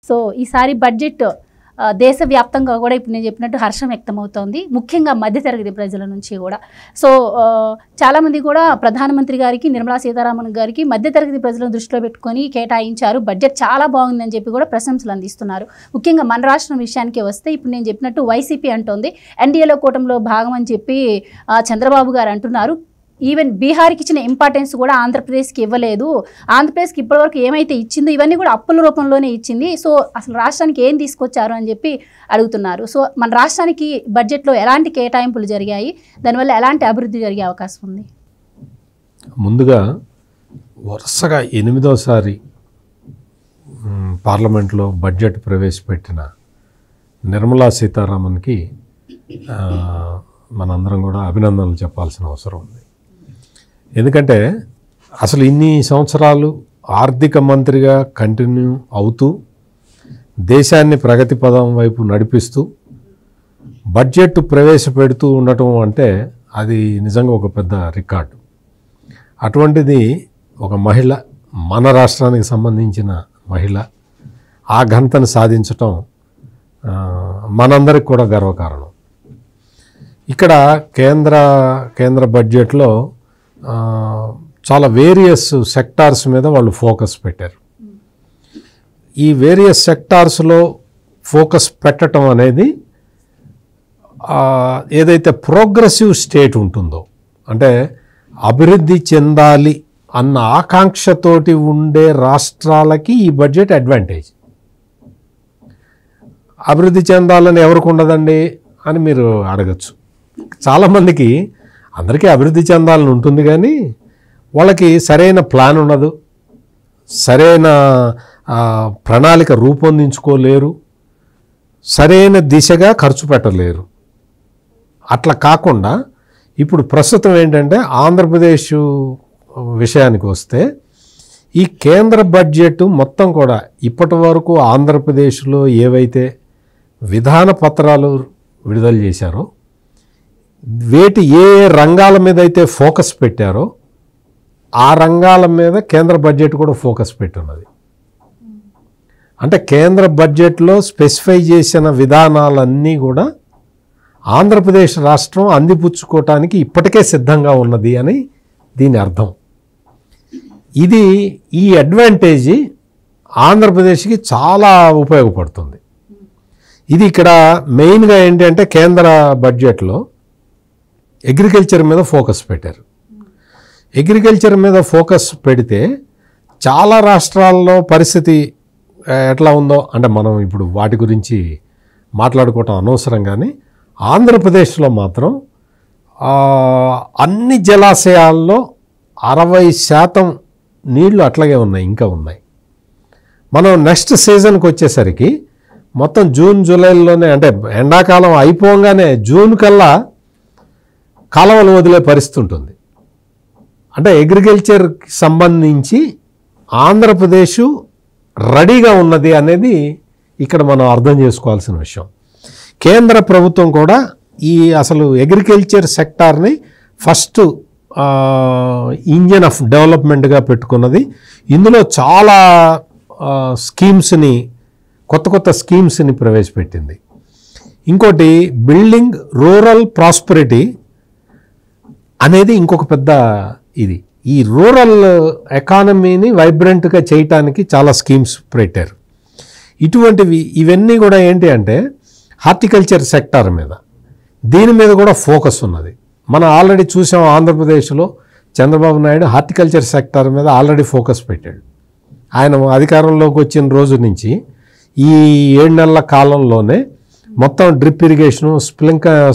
So ఈసారి budget దేశవ్యాప్తంగా కూడా ఇప్పుడు నేను చెప్పినట్టు హర్షం వ్యక్తమవుతోంది, ముఖ్యంగా మధ్యతరగతి ప్రజల నుంచి కూడా. సో చాలామంది కూడా ప్రధానమంత్రి గారికి, నిర్మలా సీతారామన్ గారికి మధ్యతరగతి ప్రజలను దృష్టిలో పెట్టుకొని కేటాయించారు, బడ్జెట్ చాలా బాగుందని చెప్పి కూడా ప్రశంసలు అందిస్తున్నారు. ముఖ్యంగా మన రాష్ట్రం విషయానికి వస్తే ఇప్పుడు నేను చెప్పినట్టు వైసీపీ అంటోంది ఎన్డీఏలో కూటమిలో భాగం అని చెప్పి చంద్రబాబు గారు అంటున్నారు. ఈవెన్ బీహార్కి ఇచ్చిన ఇంపార్టెన్స్ కూడా ఆంధ్రప్రదేశ్కి ఇవ్వలేదు. ఆంధ్రప్రదేశ్కి ఇప్పటివరకు ఏమైతే ఇచ్చిందో ఇవన్నీ కూడా అప్పుల రూపంలోనే ఇచ్చింది. సో అసలు రాష్ట్రానికి ఏం తీసుకొచ్చారు అని చెప్పి అడుగుతున్నారు. సో మన రాష్ట్రానికి బడ్జెట్లో ఎలాంటి కేటాయింపులు జరిగాయి, దానివల్ల ఎలాంటి అభివృద్ధి జరిగే అవకాశం ఉంది? ముందుగా వరుసగా 8వసారి పార్లమెంట్లో బడ్జెట్ ప్రవేశపెట్టిన నిర్మలా సీతారామన్కి మనందరం కూడా అభినందనలు చెప్పాల్సిన అవసరం ఉంది. ఎందుకంటే అసలు ఇన్ని సంవత్సరాలు ఆర్థిక మంత్రిగా కంటిన్యూ అవుతూ దేశాన్ని ప్రగతి పదం వైపు నడిపిస్తూ బడ్జెట్ ప్రవేశపెడుతూ ఉండటం అంటే అది నిజంగా ఒక పెద్ద రికార్డు. అటువంటిది ఒక మహిళ, మన రాష్ట్రానికి సంబంధించిన మహిళ ఆ ఘనతను సాధించటం మనందరికి కూడా గర్వకారణం. ఇక్కడ కేంద్ర బడ్జెట్లో చాలా వేరియస్ సెక్టార్స్ మీద వాళ్ళు ఫోకస్ పెట్టారు. ఈ వేరియస్ సెక్టార్స్లో ఫోకస్ పెట్టడం అనేది ఏదైతే ప్రోగ్రెసివ్ స్టేట్ ఉంటుందో, అంటే అభివృద్ధి చెందాలి అన్న ఆకాంక్షతోటి ఉండే రాష్ట్రాలకి ఈ బడ్జెట్ అడ్వాంటేజ్. అభివృద్ధి చెందాలని ఎవరికి ఉండదండి అని మీరు అడగచ్చు. చాలామందికి అందరికీ అభివృద్ధి చెందాలని ఉంటుంది, కానీ వాళ్ళకి సరైన ప్లాన్ ఉండదు, సరైన ప్రణాళిక రూపొందించుకోలేరు, సరైన దిశగా ఖర్చు పెట్టలేరు. అట్లా కాకుండా ఇప్పుడు ప్రస్తుతం ఏంటంటే ఆంధ్రప్రదేశ్ విషయానికి వస్తే ఈ కేంద్ర బడ్జెట్ మొత్తం కూడా ఇప్పటి వరకు ఆంధ్రప్రదేశ్లో ఏవైతే విధాన పత్రాలు విడుదల చేశారో, వేటి ఏ రంగాల మీద అయితే ఫోకస్ పెట్టారో ఆ రంగాల మీద కేంద్ర బడ్జెట్ కూడా ఫోకస్ పెట్టున్నది. అంటే కేంద్ర బడ్జెట్లో స్పెసిఫై చేసిన విధానాలన్నీ కూడా ఆంధ్రప్రదేశ్ రాష్ట్రం అందిపుచ్చుకోవటానికి ఇప్పటికే సిద్ధంగా ఉన్నది అని దీని అర్థం. ఈ అడ్వాంటేజ్ ఆంధ్రప్రదేశ్కి చాలా ఉపయోగపడుతుంది. ఇది ఇక్కడ మెయిన్గా ఏంటంటే కేంద్ర బడ్జెట్లో అగ్రికల్చర్ మీద ఫోకస్ పెట్టారు. అగ్రికల్చర్ మీద ఫోకస్ పెడితే చాలా రాష్ట్రాల్లో పరిస్థితి ఎట్లా ఉందో అంటే మనం ఇప్పుడు వాటి గురించి మాట్లాడుకోవటం అనవసరం, కానీ ఆంధ్రప్రదేశ్లో మాత్రం అన్ని జలాశయాల్లో 60% నీళ్లు అట్లాగే ఉన్నాయి, ఇంకా ఉన్నాయి. మనం నెక్స్ట్ సీజన్కి వచ్చేసరికి మొత్తం జూన్ జూలైలోనే, అంటే ఎండాకాలం అయిపోగానే జూన్ కల్లా కాలువలు వదిలే పరిస్థితి ఉంటుంది. అంటే అగ్రికల్చర్కి సంబంధించి ఆంధ్రప్రదేశ్ రెడీగా ఉన్నది అనేది ఇక్కడ మనం అర్థం చేసుకోవాల్సిన విషయం. కేంద్ర ప్రభుత్వం కూడా అసలు అగ్రికల్చర్ సెక్టార్ని ఫస్ట్ ఇంజన్ ఆఫ్ డెవలప్మెంట్గా పెట్టుకున్నది. ఇందులో చాలా స్కీమ్స్ని, కొత్త స్కీమ్స్ని ప్రవేశపెట్టింది. ఇంకోటి బిల్డింగ్ రూరల్ ప్రాస్పరిటీ అనేది ఇంకొక పెద్ద ఇది. ఈ రూరల్ ఎకానమీని వైబ్రెంట్గా చేయటానికి చాలా స్కీమ్స్ పెట్టారు. ఇవన్నీ కూడా ఏంటి అంటే హార్టికల్చర్ సెక్టార్ మీద, దీని మీద కూడా ఫోకస్ ఉన్నది. మనం ఆల్రెడీ చూసాం ఆంధ్రప్రదేశ్లో చంద్రబాబు నాయుడు హార్టికల్చర్ సెక్టార్ మీద ఆల్రెడీ ఫోకస్ పెట్టాడు. ఆయన అధికారంలోకి వచ్చిన రోజు నుంచి ఈ 7 నెలల కాలంలోనే మొత్తం డ్రిప్ ఇరిగేషను,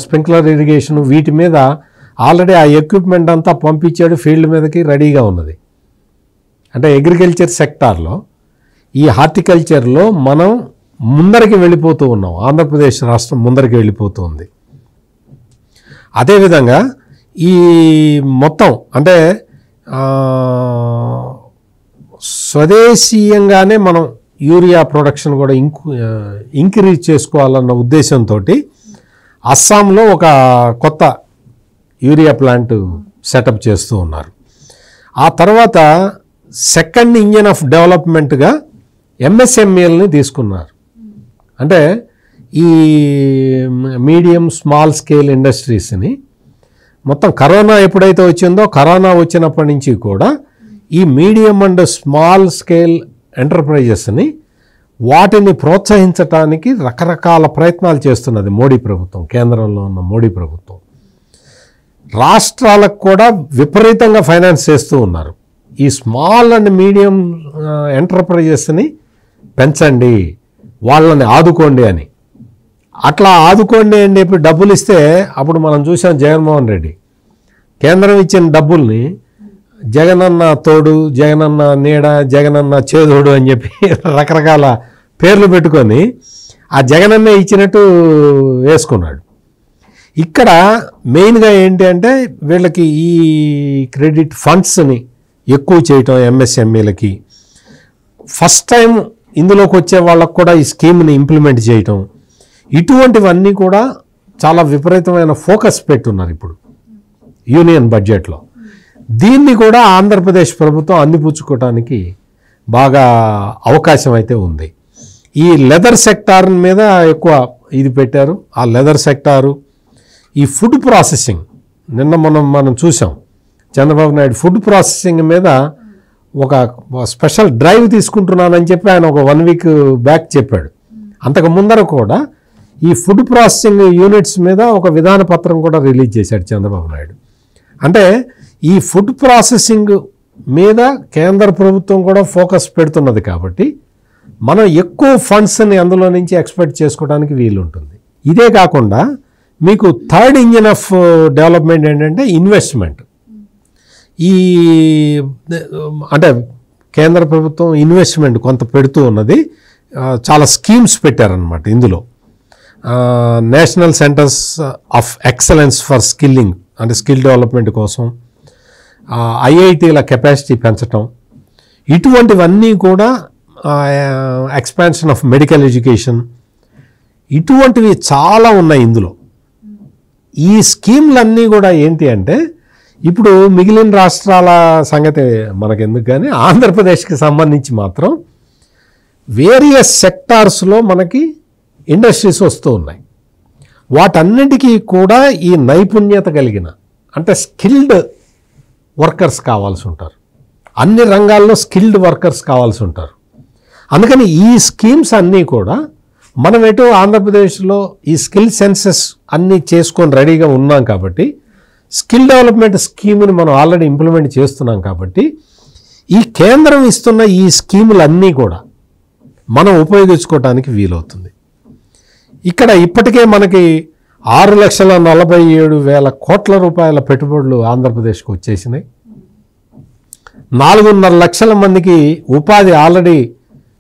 స్ప్రింక్లర్ ఇరిగేషను, వీటి మీద ఆల్రెడీ ఆ ఎక్విప్మెంట్ అంతా పంపించాడు, ఫీల్డ్ మీదకి రెడీగా ఉన్నది. అంటే అగ్రికల్చర్ సెక్టార్లో, ఈ హార్టికల్చర్లో మనం ముందరికి వెళ్ళిపోతూ ఉన్నాం. ఆంధ్రప్రదేశ్ రాష్ట్రం ముందరికి వెళ్ళిపోతూ ఉంది. అదేవిధంగా ఈ మొత్తం అంటే స్వదేశీయంగానే మనం యూరియా ప్రొడక్షన్ కూడా ఇంక్రీజ్ చేసుకోవాలన్న ఉద్దేశంతో అస్సాంలో ఒక కొత్త యూరియా ప్లాంట్ సెటప్ చేస్తూ ఉన్నారు. ఆ తర్వాత సెకండ్ ఇంజన్ ఆఫ్ డెవలప్మెంట్గా ఎంఎస్ఎంఈలని తీసుకున్నారు. అంటే ఈ మీడియం స్మాల్ స్కేల్ ఇండస్ట్రీస్ని మొత్తం కరోనా ఎప్పుడైతే వచ్చిందో కరోనా వచ్చినప్పటి నుంచి కూడా ఈ మీడియం అండ్ స్మాల్ స్కేల్ ఎంటర్ప్రైజెస్ని వాటిని ప్రోత్సహించడానికి రకరకాల ప్రయత్నాలు చేస్తున్నది మోడీ ప్రభుత్వం, కేంద్రంలో ఉన్న మోడీ ప్రభుత్వం. రాష్ట్రాలకు కూడా విపరీతంగా ఫైనాన్స్ చేస్తూ ఉన్నారు. ఈ స్మాల్ అండ్ మీడియం ఎంటర్ప్రైజెస్ని పెంచండి, వాళ్ళని ఆదుకోండి అని. అట్లా ఆదుకోండి అని చెప్పి డబ్బులు ఇస్తే అప్పుడు మనం చూసాం జగన్మోహన్ రెడ్డి కేంద్రం ఇచ్చిన డబ్బుల్ని జగనన్న తోడు, జగనన్న నీడ, జగనన్న చేదోడు అని చెప్పి రకరకాల పేర్లు పెట్టుకొని ఆ జగనన్న ఇచ్చినట్టు వేసుకున్నాడు. ఇక్కడ మెయిన్గా ఏంటి అంటే వీళ్ళకి ఈ క్రెడిట్ ఫండ్స్ని ఎక్కువ చేయటం, ఎంఎస్ఎంఈలకి ఫస్ట్ టైం ఇందులోకి వచ్చే వాళ్ళకు కూడా ఈ స్కీమ్ని ఇంప్లిమెంట్ చేయటం, ఇటువంటివన్నీ కూడా చాలా విపరీతమైన ఫోకస్ పెట్టున్నారు ఇప్పుడు యూనియన్ బడ్జెట్లో. దీన్ని కూడా ఆంధ్రప్రదేశ్ ప్రభుత్వం అందిపుచ్చుకోవడానికి బాగా అవకాశం అయితే ఉంది. ఈ లెదర్ సెక్టార్ మీద ఎక్కువ ఇది పెట్టారు. ఆ లెదర్ సెక్టారు, ఈ ఫుడ్ ప్రాసెసింగ్, నిన్న మనం చూసాం చంద్రబాబు నాయుడు ఫుడ్ ప్రాసెసింగ్ మీద ఒక స్పెషల్ డ్రైవ్ తీసుకుంటున్నానని చెప్పి ఆయన ఒక 1 వీక్ బ్యాక్ చెప్పాడు. అంతకు ముందర కూడా ఈ ఫుడ్ ప్రాసెసింగ్ యూనిట్స్ మీద ఒక విధాన పత్రం కూడా రిలీజ్ చేశాడు చంద్రబాబు నాయుడు. అంటే ఈ ఫుడ్ ప్రాసెసింగ్ మీద కేంద్ర ప్రభుత్వం కూడా ఫోకస్ పెడుతున్నది కాబట్టి మనం ఎక్కువ ఫండ్స్ని అందులో నుంచి ఎక్స్పెక్ట్ చేసుకోవడానికి వీలుంటుంది. ఇదే కాకుండా మీకు థర్డ్ ఇంజిన్ ఆఫ్ డెవలప్మెంట్ ఏంటంటే ఇన్వెస్ట్మెంట్. ఈ అంటే కేంద్ర ప్రభుత్వం ఇన్వెస్ట్మెంట్ కొంత పెడుతూ ఉన్నది. చాలా స్కీమ్స్ పెట్టారనమాట ఇందులో. National centres of excellence for skilling అంటే స్కిల్ డెవలప్మెంట్ కోసం, ఐఐటీల కెపాసిటీ పెంచటం, ఇటువంటివన్నీ కూడా ఎక్స్పాన్షన్ ఆఫ్ మెడికల్ ఎడ్యుకేషన్, ఇటువంటివి చాలా ఉన్నాయి ఇందులో. ఈ స్కీమ్లన్నీ కూడా ఏంటి అంటే ఇప్పుడు మిగిలిన రాష్ట్రాల సంగతి మనకెందుకు కానీ ఆంధ్రప్రదేశ్కి సంబంధించి మాత్రం వేరియస్ సెక్టార్స్లో మనకి ఇండస్ట్రీస్ వస్తూ ఉన్నాయి. వాటన్నిటికీ కూడా ఈ నైపుణ్యత కలిగిన అంటే స్కిల్డ్ వర్కర్స్ కావాల్సి ఉంటారు. అన్ని రంగాల్లో స్కిల్డ్ వర్కర్స్ కావాల్సి ఉంటారు. అందుకని ఈ స్కీమ్స్ అన్నీ కూడా మనం ఎటు ఆంధ్రప్రదేశ్లో ఈ స్కిల్ సెన్సెస్ అన్నీ చేసుకొని రెడీగా ఉన్నాం కాబట్టి స్కిల్ డెవలప్మెంట్ స్కీమ్ని మనం ఆల్రెడీ ఇంప్లిమెంట్ చేస్తున్నాం కాబట్టి ఈ కేంద్రం ఇస్తున్న ఈ స్కీములన్నీ కూడా మనం ఉపయోగించుకోవడానికి వీలవుతుంది. ఇక్కడ ఇప్పటికే మనకి 6,47,000 కోట్ల రూపాయల పెట్టుబడులు ఆంధ్రప్రదేశ్కి వచ్చేసినాయి. 4.5 లక్షల మందికి ఉపాధి ఆల్రెడీ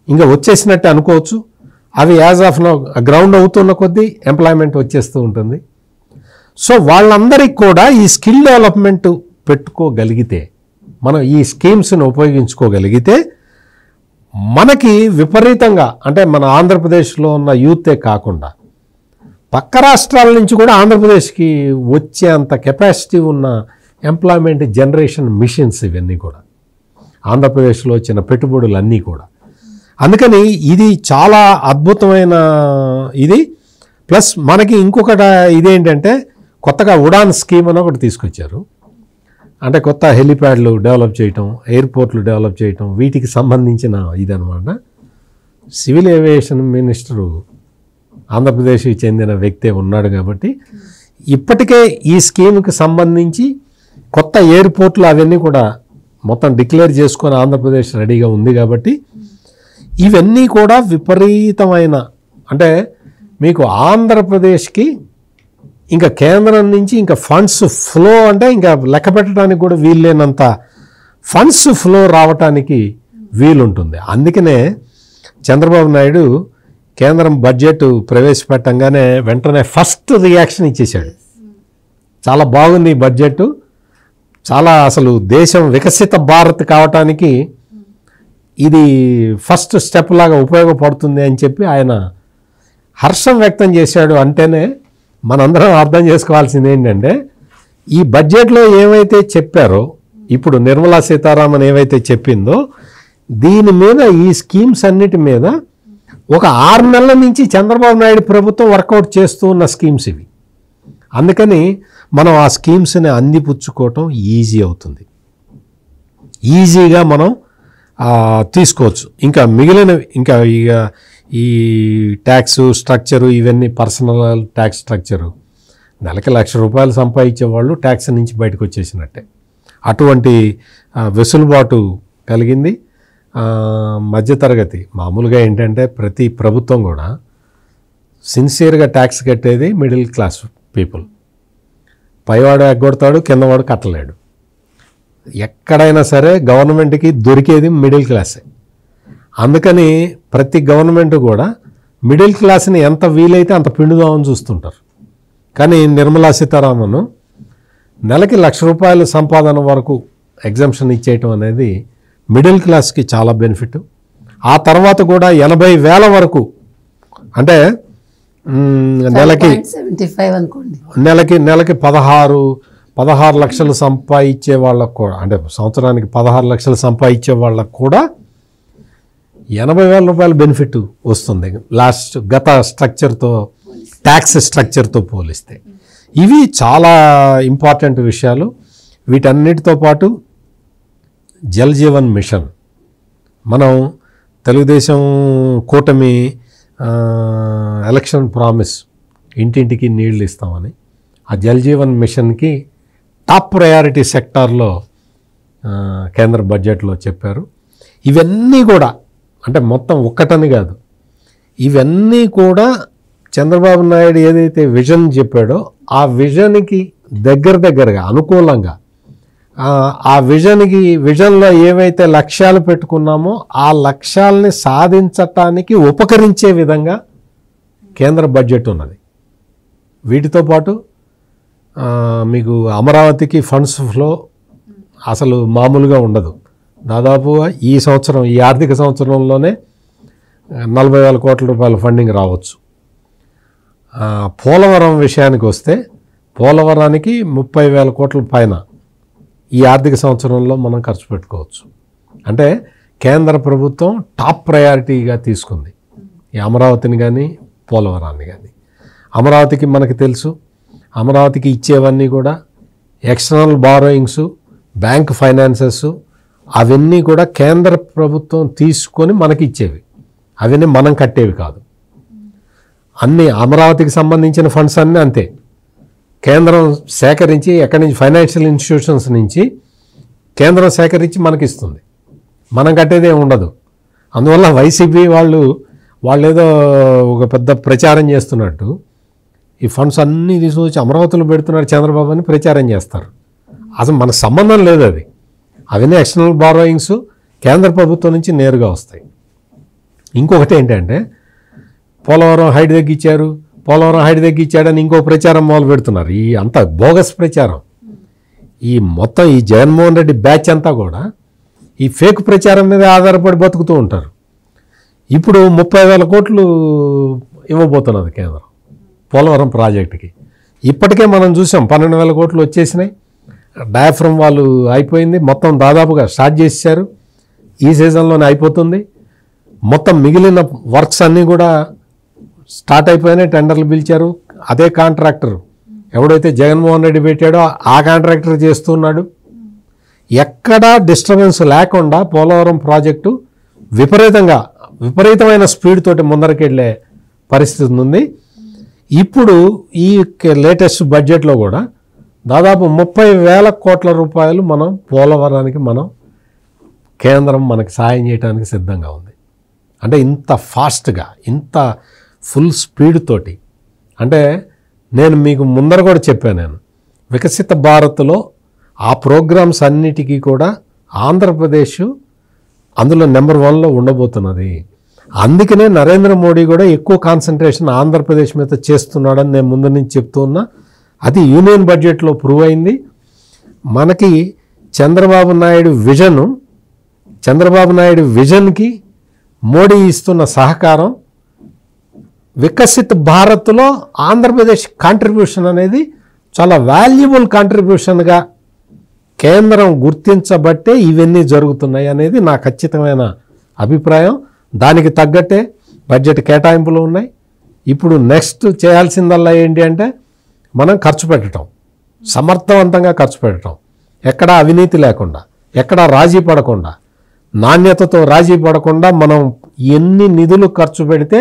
ఇంకా వచ్చేసినట్టే అనుకోవచ్చు. అవి యాజ్ ఆఫ్ నౌ గ్రౌండ్ అవుతున్న కొద్దీ ఎంప్లాయ్మెంట్ వచ్చేస్తూ ఉంటుంది. సో వాళ్ళందరికీ కూడా ఈ స్కిల్ డెవలప్మెంట్ పెట్టుకోగలిగితే, మనం ఈ స్కీమ్స్ని ఉపయోగించుకోగలిగితే మనకి విపరీతంగా అంటే మన ఆంధ్రప్రదేశ్లో ఉన్న యూతే కాకుండా పక్క రాష్ట్రాల నుంచి కూడా ఆంధ్రప్రదేశ్కి వచ్చేంత కెపాసిటీ ఉన్న ఎంప్లాయ్మెంట్ జనరేషన్ మిషన్స్ ఇవన్నీ కూడా ఆంధ్రప్రదేశ్లో వచ్చిన పెట్టుబడులన్నీ కూడా. అందుకని ఇది చాలా అద్భుతమైన ఇది. ప్లస్ మనకి ఇంకొకటి ఇదేంటంటే కొత్తగా ఉడాన్ స్కీమ్ అని ఒకటి తీసుకొచ్చారు. అంటే కొత్త హెలిప్యాడ్లు డెవలప్ చేయటం, ఎయిర్పోర్ట్లు డెవలప్ చేయటం, వీటికి సంబంధించిన ఇదనమాట. సివిల్ ఏవియేషన్ మినిస్టరు ఆంధ్రప్రదేశ్కి చెందిన వ్యక్తే ఉన్నాడు కాబట్టి ఇప్పటికే ఈ స్కీమ్కి సంబంధించి కొత్త ఎయిర్పోర్ట్లు అవన్నీ కూడా మొత్తం డిక్లేర్ చేసుకొని ఆంధ్రప్రదేశ్ రెడీగా ఉంది కాబట్టి ఇవన్నీ కూడా విపరీతమైన అంటే మీకు ఆంధ్రప్రదేశ్కి ఇంకా కేంద్రం నుంచి ఇంకా ఫండ్స్ ఫ్లో అంటే ఇంకా లెక్క పెట్టడానికి కూడా వీల్లేనంత ఫండ్స్ ఫ్లో రావటానికి వీలుంటుంది. అందుకనే చంద్రబాబు నాయుడు కేంద్రం బడ్జెట్ ప్రవేశపెట్టంగానే వెంటనే ఫస్ట్ రియాక్షన్ ఇచ్చేశాడు. చాలా బాగుంది ఈ బడ్జెట్, చాలా అసలు దేశం వికసిత భారత్ కావటానికి ఇది ఫస్ట్ స్టెప్ లాగా ఉపయోగపడుతుంది అని చెప్పి ఆయన హర్షం వ్యక్తం చేశాడు. అంటేనే మనందరం అర్థం చేసుకోవాల్సింది ఏంటంటే ఈ బడ్జెట్లో ఏమైతే చెప్పారో ఇప్పుడు నిర్మలా సీతారామన్ ఏవైతే చెప్పిందో దీని మీద ఈ స్కీమ్స్ అన్నిటి మీద ఒక 6 నెలల నుంచి చంద్రబాబు నాయుడు ప్రభుత్వం వర్కౌట్ చేస్తూ ఉన్న స్కీమ్స్ ఇవి. అందుకని మనం ఆ స్కీమ్స్ని అందిపుచ్చుకోవటం ఈజీ అవుతుంది, ఈజీగా మనం తీసుకోవచ్చు. ఇంకా మిగిలినవి ఇంకా ఇక ఈ ట్యాక్స్ స్ట్రక్చరు ఇవన్నీ పర్సనల్ ట్యాక్స్ స్ట్రక్చరు నెలకి ₹1,00,000 సంపాదించే వాళ్ళు ట్యాక్స్ నుంచి బయటకు వచ్చేసినట్టే. అటువంటి వెసులుబాటు కలిగింది. మధ్యతరగతి మామూలుగా ఏంటంటే ప్రతి ప్రభుత్వం కూడా సిన్సియర్గా ట్యాక్స్ కట్టేది మిడిల్ క్లాస్ పీపుల్. పైవాడు ఎగ్గొడతాడు, కిందవాడు కట్టలేడు. ఎక్కడైనా సరే గవర్నమెంట్కి దొరికేది మిడిల్ క్లాసే. అందుకని ప్రతి గవర్నమెంట్ కూడా మిడిల్ క్లాస్ని ఎంత వీలైతే అంత పిండుదామని చూస్తుంటారు. కానీ నిర్మలా సీతారామన్ నెలకి ₹1,00,000 సంపాదన వరకు ఎగ్జంప్షన్ ఇచ్చేయటం అనేది మిడిల్ క్లాస్కి చాలా బెనిఫిట్. ఆ తర్వాత కూడా 80,000 వరకు అంటే నెలకి 75 అనుకోండి, నెలకి 16 లక్షలు సంపాదించే వాళ్ళకు కూడా, అంటే సంవత్సరానికి 16 లక్షలు సంపాదించే వాళ్ళకు కూడా ₹80,000 బెనిఫిట్ వస్తుంది గత స్ట్రక్చర్తో, ట్యాక్స్ స్ట్రక్చర్తో పోలిస్తే. ఇవి చాలా ఇంపార్టెంట్ విషయాలు. వీటన్నిటితో పాటు జల్ జీవన్ మిషన్, మనం తెలుగుదేశం కూటమి ఎలక్షన్ ప్రామిస్ ఇంటింటికి నీళ్లు ఇస్తామని, ఆ జల్ జీవన్ మిషన్కి టాప్ ప్రయారిటీ సెక్టార్లో కేంద్ర బడ్జెట్లో చెప్పారు. ఇవన్నీ కూడా అంటే మొత్తం ఒక్కటని కాదు, ఇవన్నీ కూడా చంద్రబాబు నాయుడు ఏదైతే విజన్ చెప్పాడో ఆ విజన్కి దగ్గరగా అనుకూలంగా, ఆ విజన్లో ఏవైతే లక్ష్యాలు పెట్టుకున్నామో ఆ లక్ష్యాలని సాధించటానికి ఉపకరించే విధంగా కేంద్ర బడ్జెట్ ఉన్నది. వీటితో పాటు మీకు అమరావతికి ఫండ్స్ ఫ్లో అసలు మామూలుగా ఉండదు. దాదాపుగా ఈ సంవత్సరం, ఈ ఆర్థిక సంవత్సరంలోనే ₹40,000 కోట్ల ఫండింగ్ రావచ్చు. పోలవరం విషయానికి వస్తే పోలవరానికి 30,000 కోట్ల పైన ఈ ఆర్థిక సంవత్సరంలో మనం ఖర్చు పెట్టుకోవచ్చు. అంటే కేంద్ర ప్రభుత్వం టాప్ ప్రయారిటీగా తీసుకుంది ఈ అమరావతిని కానీ పోలవరాన్ని కానీ. అమరావతికి మనకి తెలుసు, అమరావతికి ఇచ్చేవన్నీ కూడా ఎక్స్టర్నల్ బారోయింగ్స్, బ్యాంక్ ఫైనాన్సెస్ అవన్నీ కూడా కేంద్ర ప్రభుత్వం తీసుకొని మనకి ఇచ్చేవి, అవన్నీ మనం కట్టేవి కాదు. అన్నీ అమరావతికి సంబంధించిన ఫండ్స్ అన్నీ అంతే, కేంద్రం సేకరించి ఎక్కడి నుంచి ఫైనాన్షియల్ ఇన్స్టిట్యూషన్స్ నుంచి కేంద్రం సేకరించి మనకి ఇస్తుంది, మనం కట్టేదే ఉండదు. అందువల్ల వైసీపీ వాళ్ళు ఏదో ఒక పెద్ద ప్రచారం చేస్తున్నట్టు ఈ ఫండ్స్ అన్నీ తీసుకొచ్చి అమరావతిలో పెడుతున్నారు చంద్రబాబు అని ప్రచారం చేస్తారు. అసలు మనకు సంబంధం లేదు అది. అవన్నీ ఎక్స్టర్నల్ బారోయింగ్స్ కేంద్ర ప్రభుత్వం నుంచి నేరుగా వస్తాయి. ఇంకొకటి ఏంటంటే పోలవరం హైట్ తగ్గించాడని ఇంకో ప్రచారం మొదలు పెడుతున్నారు. ఈ అంత బోగస్ ప్రచారం, ఈ మొత్తం ఈ జగన్మోహన్ రెడ్డి బ్యాచ్ అంతా కూడా ఈ ఫేక్ ప్రచారం మీద ఆధారపడి బతుకుతూ ఉంటారు. ఇప్పుడు 30,000 కోట్లు ఇవ్వబోతున్నది కేంద్రం పోలవరం ప్రాజెక్టుకి. ఇప్పటికే మనం చూసాం 12,000 కోట్లు వచ్చేసినాయి. డయాఫ్రమ్ వాళ్ళు అయిపోయింది, మొత్తం దాదాపుగా స్టార్ట్ చేశారు, ఈ సీజన్లోనే అయిపోతుంది. మొత్తం మిగిలిన వర్క్స్ అన్నీ కూడా స్టార్ట్ అయిపోయినాయి, టెండర్లు పిలిచారు. అదే కాంట్రాక్టర్ ఎవడైతే జగన్మోహన్ రెడ్డి పెట్టాడో ఆ కాంట్రాక్టర్ చేస్తున్నాడు. ఎక్కడా డిస్టర్బెన్స్ లేకుండా పోలవరం ప్రాజెక్టు విపరీతమైన స్పీడ్ తోటి ముందరకెళ్ళే పరిస్థితి ఉంది. ఇప్పుడు ఈ లేటెస్ట్ బడ్జెట్లో కూడా దాదాపు 30,000 కోట్ల రూపాయలు మనం పోలవరానికి కేంద్రం మనకి సాయం చేయడానికి సిద్ధంగా ఉంది. అంటే ఇంత ఫాస్ట్గా, ఇంత ఫుల్ స్పీడ్ తోటి. అంటే నేను మీకు ముందర కూడా చెప్పాను, నేను వికసిత భారత్లో ఆ ప్రోగ్రామ్స్ అన్నిటికీ కూడా ఆంధ్రప్రదేశ్ అందులో నెంబర్ 1లో ఉండబోతున్నది. అందుకనే నరేంద్ర మోడీ కూడా ఎక్కువ కాన్సన్ట్రేషన్ ఆంధ్రప్రదేశ్ మీద చేస్తున్నాడని నేను ముందు నుంచి చెప్తూ ఉన్నా. అది యూనియన్ బడ్జెట్లో ప్రూవ్ అయింది. మనకి చంద్రబాబు నాయుడు విజన్కి మోడీ ఇస్తున్న సహకారం, వికసిత్ భారత్లో ఆంధ్రప్రదేశ్ కాంట్రిబ్యూషన్ అనేది చాలా వాల్యుబుల్ కాంట్రిబ్యూషన్గా కేంద్రం గుర్తించబట్టే ఇవన్నీ జరుగుతున్నాయి అనేది నా ఖచ్చితమైన అభిప్రాయం. దానికి తగ్గట్టే బడ్జెట్ కేటాయింపులు ఉన్నాయి. ఇప్పుడు నెక్స్ట్ చేయాల్సిందల్లా ఏంటి అంటే మనం ఖర్చు పెట్టడం, సమర్థవంతంగా ఖర్చు పెట్టడం, ఎక్కడా అవినీతి లేకుండా, ఎక్కడా రాజీ పడకుండా, నాణ్యతతో రాజీ పడకుండా మనం ఎన్ని నిధులు ఖర్చు పెడితే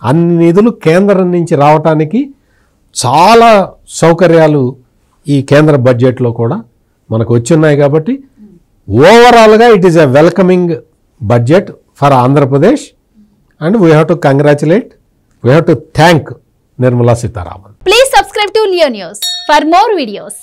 అన్ని నిధులు కేంద్రం నుంచి రావటానికి చాలా సౌకర్యాలు ఈ కేంద్ర బడ్జెట్లో కూడా మనకు వచ్చున్నాయి. కాబట్టి ఓవరాల్గా it is a welcoming budget for Andhra Pradesh and we have to congratulate, we have to thank Nirmala Sitharaman. Please subscribe to Leo News for more videos.